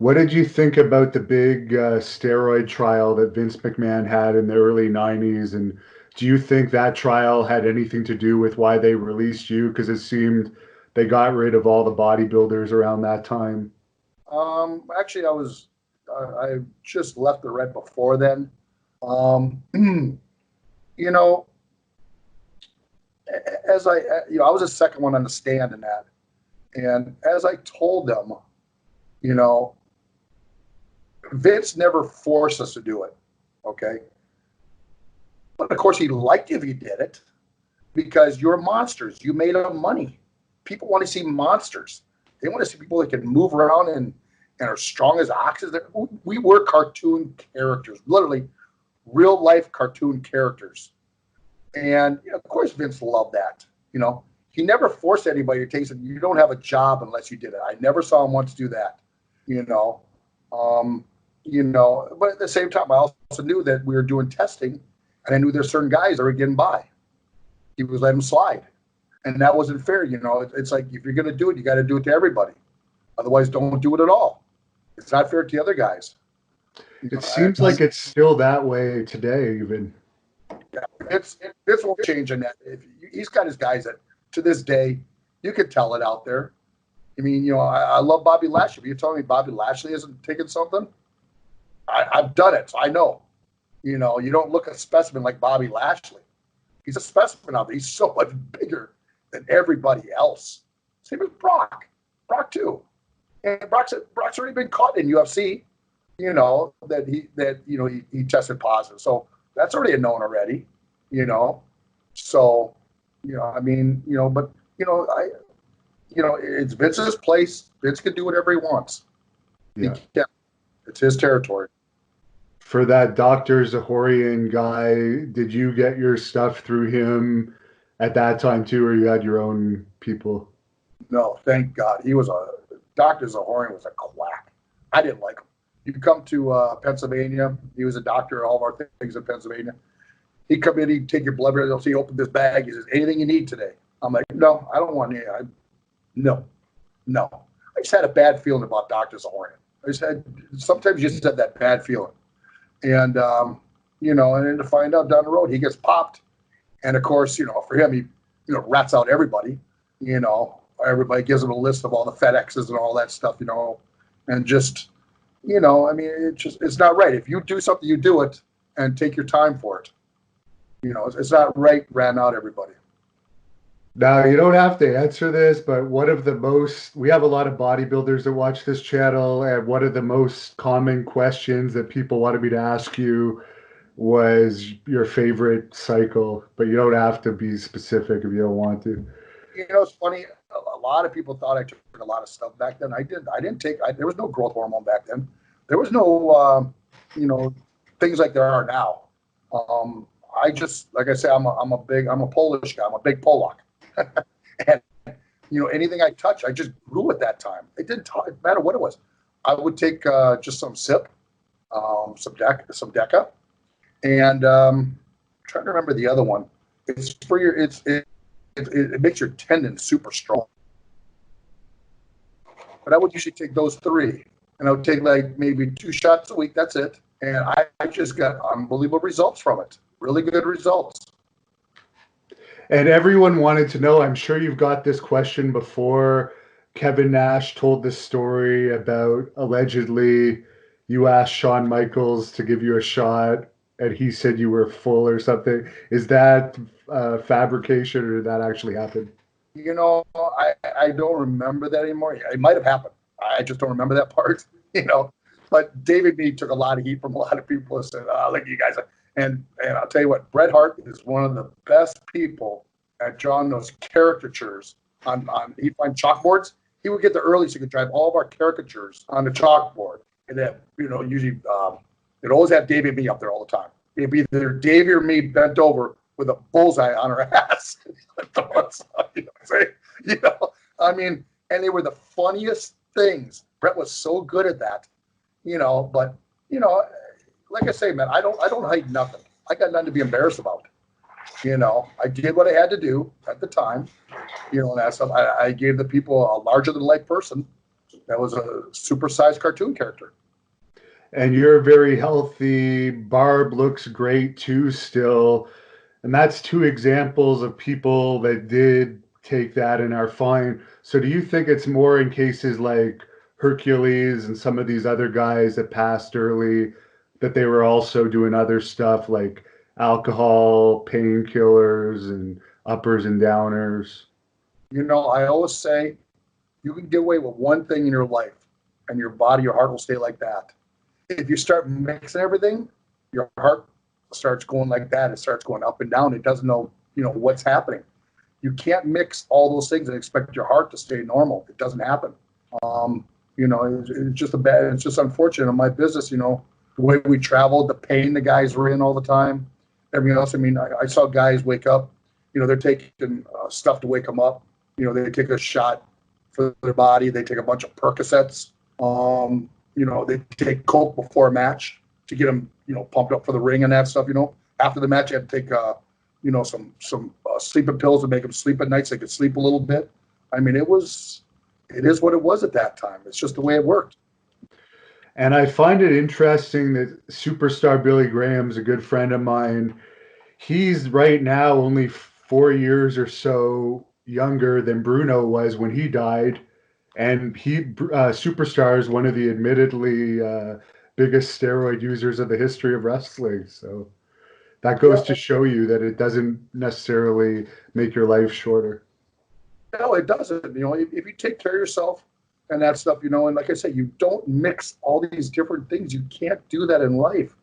What did you think about the big steroid trial that Vince McMahon had in the early 90s? And do you think that trial had anything to do with why they released you? Because it seemed they got rid of all the bodybuilders around that time. Actually, I just left it right before then. Um, you know, I was the second one on the stand in that, and as I told them, you know, Vince never forced us to do it, okay? But of course, he liked if you did it because you're monsters. You made them money. People want to see monsters. They want to see people that can move around and are strong as oxes. We were cartoon characters, literally real life cartoon characters. And of course, Vince loved that. He never forced anybody to take it. You don't have a job unless you did it. I never saw him once do that. You know, but at the same time, I also knew that we were doing testing, and I knew there's certain guys that were getting by. He was letting them slide, and that wasn't fair. It's like if you're going to do it, you got to do it to everybody. Otherwise, don't do it at all. It's not fair to the other guys. It seems like it's still that way today, even. Yeah, it's won't change in that. He's got his guys that, to this day, you could tell it out there. I mean, I love Bobby Lashley. But you're telling me Bobby Lashley isn't taking something? I've done it, so I know. You don't look at a specimen like Bobby Lashley. He's a specimen out there. He's so much bigger than everybody else. Same with Brock. Brock too. And Brock's already been caught in UFC. That he tested positive. So that's already a known already. So it's Vince's place. Vince can do whatever he wants. Yeah. It's his territory. For that Dr. Zahorian guy, did you get your stuff through him at that time too, or you had your own people? No, thank God. Dr. Zahorian was a quack. I didn't like him. You come to Pennsylvania. He was a doctor, all of our things in Pennsylvania. He'd come in, he'd take your blood pressure. He opened this bag. He says, anything you need today? I'm like, no, I don't want any. No. I just had a bad feeling about Dr. Zahorian. Sometimes you just had that bad feeling. And, and then to find out down the road, he gets popped. And of course, for him, he, rats out everybody. Everybody gives him a list of all the FedExes and all that stuff, and just, it's not right. If you do something, you do it and take your time for it. It's not right, ran out everybody. Now, you don't have to answer this, but we have a lot of bodybuilders that watch this channel, and one of the most common questions that people wanted me to ask you was your favorite cycle, but you don't have to be specific if you don't want to. It's funny. A lot of people thought I took a lot of stuff back then. I didn't take. There was no growth hormone back then. There was no, things like there are now. I just, like I say, I'm a Polish guy. I'm a big Polak. And anything I touch, I just grew at that time. It didn't matter what it was. I would take just some sip, some Deca, and trying to remember the other one. It's for your. It makes your tendons super strong. But I would usually take those 3, and I would take like maybe 2 shots a week. That's it, and I just got unbelievable results from it. Really good results. And everyone wanted to know, I'm sure you've got this question before. Kevin Nash told this story about allegedly you asked Shawn Micheals to give you a shot and he said you were full or something. Is that fabrication or did that actually happen? I don't remember that anymore. It might have happened. I just don't remember that part, But David B took a lot of heat from a lot of people and said, look at you guys. And I'll tell you what, Bret Hart is one of the best people at drawing those caricatures on he'd find chalkboards. He would get there early so he could drive all of our caricatures on the chalkboard. And then, usually it'd always have Davey and me up there all the time. It'd be either Davey or me bent over with a bullseye on her ass. And they were the funniest things. Bret was so good at that, but like I say, man, I don't hide nothing. I got nothing to be embarrassed about. I did what I had to do at the time, and that stuff. I gave the people a larger than life person, That was a supersized cartoon character. And you're very healthy. Barb looks great too still. And that's two examples of people that did take that and are fine. So do you think it's more in cases like Hercules and some of these other guys that passed early, that they were also doing other stuff like alcohol, painkillers, and uppers and downers? I always say you can get away with one thing in your life, and your body, your heart will stay like that. If you start mixing everything, your heart starts going like that. It starts going up and down. It doesn't know, what's happening. You can't mix all those things and expect your heart to stay normal. It doesn't happen. It's just unfortunate in my business, the way we traveled, the pain the guys were in all the time, everything else. I mean, I saw guys wake up, they're taking stuff to wake them up. They take a shot for their body. They take a bunch of Percocets. They take Coke before a match to get them, pumped up for the ring and that stuff. After the match, you had to take, some sleeping pills to make them sleep at night so they could sleep a little bit. I mean, it is what it was at that time. It's just the way it worked. And I find it interesting that superstar Billy Graham's a good friend of mine. He's right now only 4 years or so younger than Bruno was when he died. And Superstar is one of the admittedly biggest steroid users of the history of wrestling. So that goes to show you that it doesn't necessarily make your life shorter. No, it doesn't. If you take care of yourself and that stuff, and like I said, you don't mix all these different things. You can't do that in life.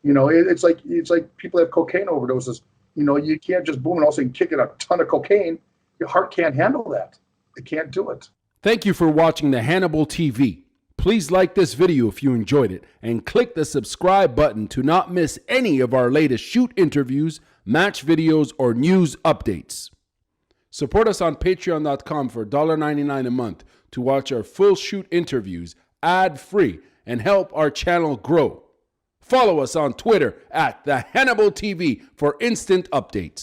It's like people have cocaine overdoses. You can't just boom and all of a sudden kick in a ton of cocaine. Your heart can't handle that. It can't do it. Thank you for watching the Hannibal TV. Please like this video if you enjoyed it and click the subscribe button to not miss any of our latest shoot interviews, match videos, or news updates. Support us on patreon.com for $1.99 a month to watch our full shoot interviews ad-free and help our channel grow. Follow us on Twitter at the Hannibal TV for instant updates.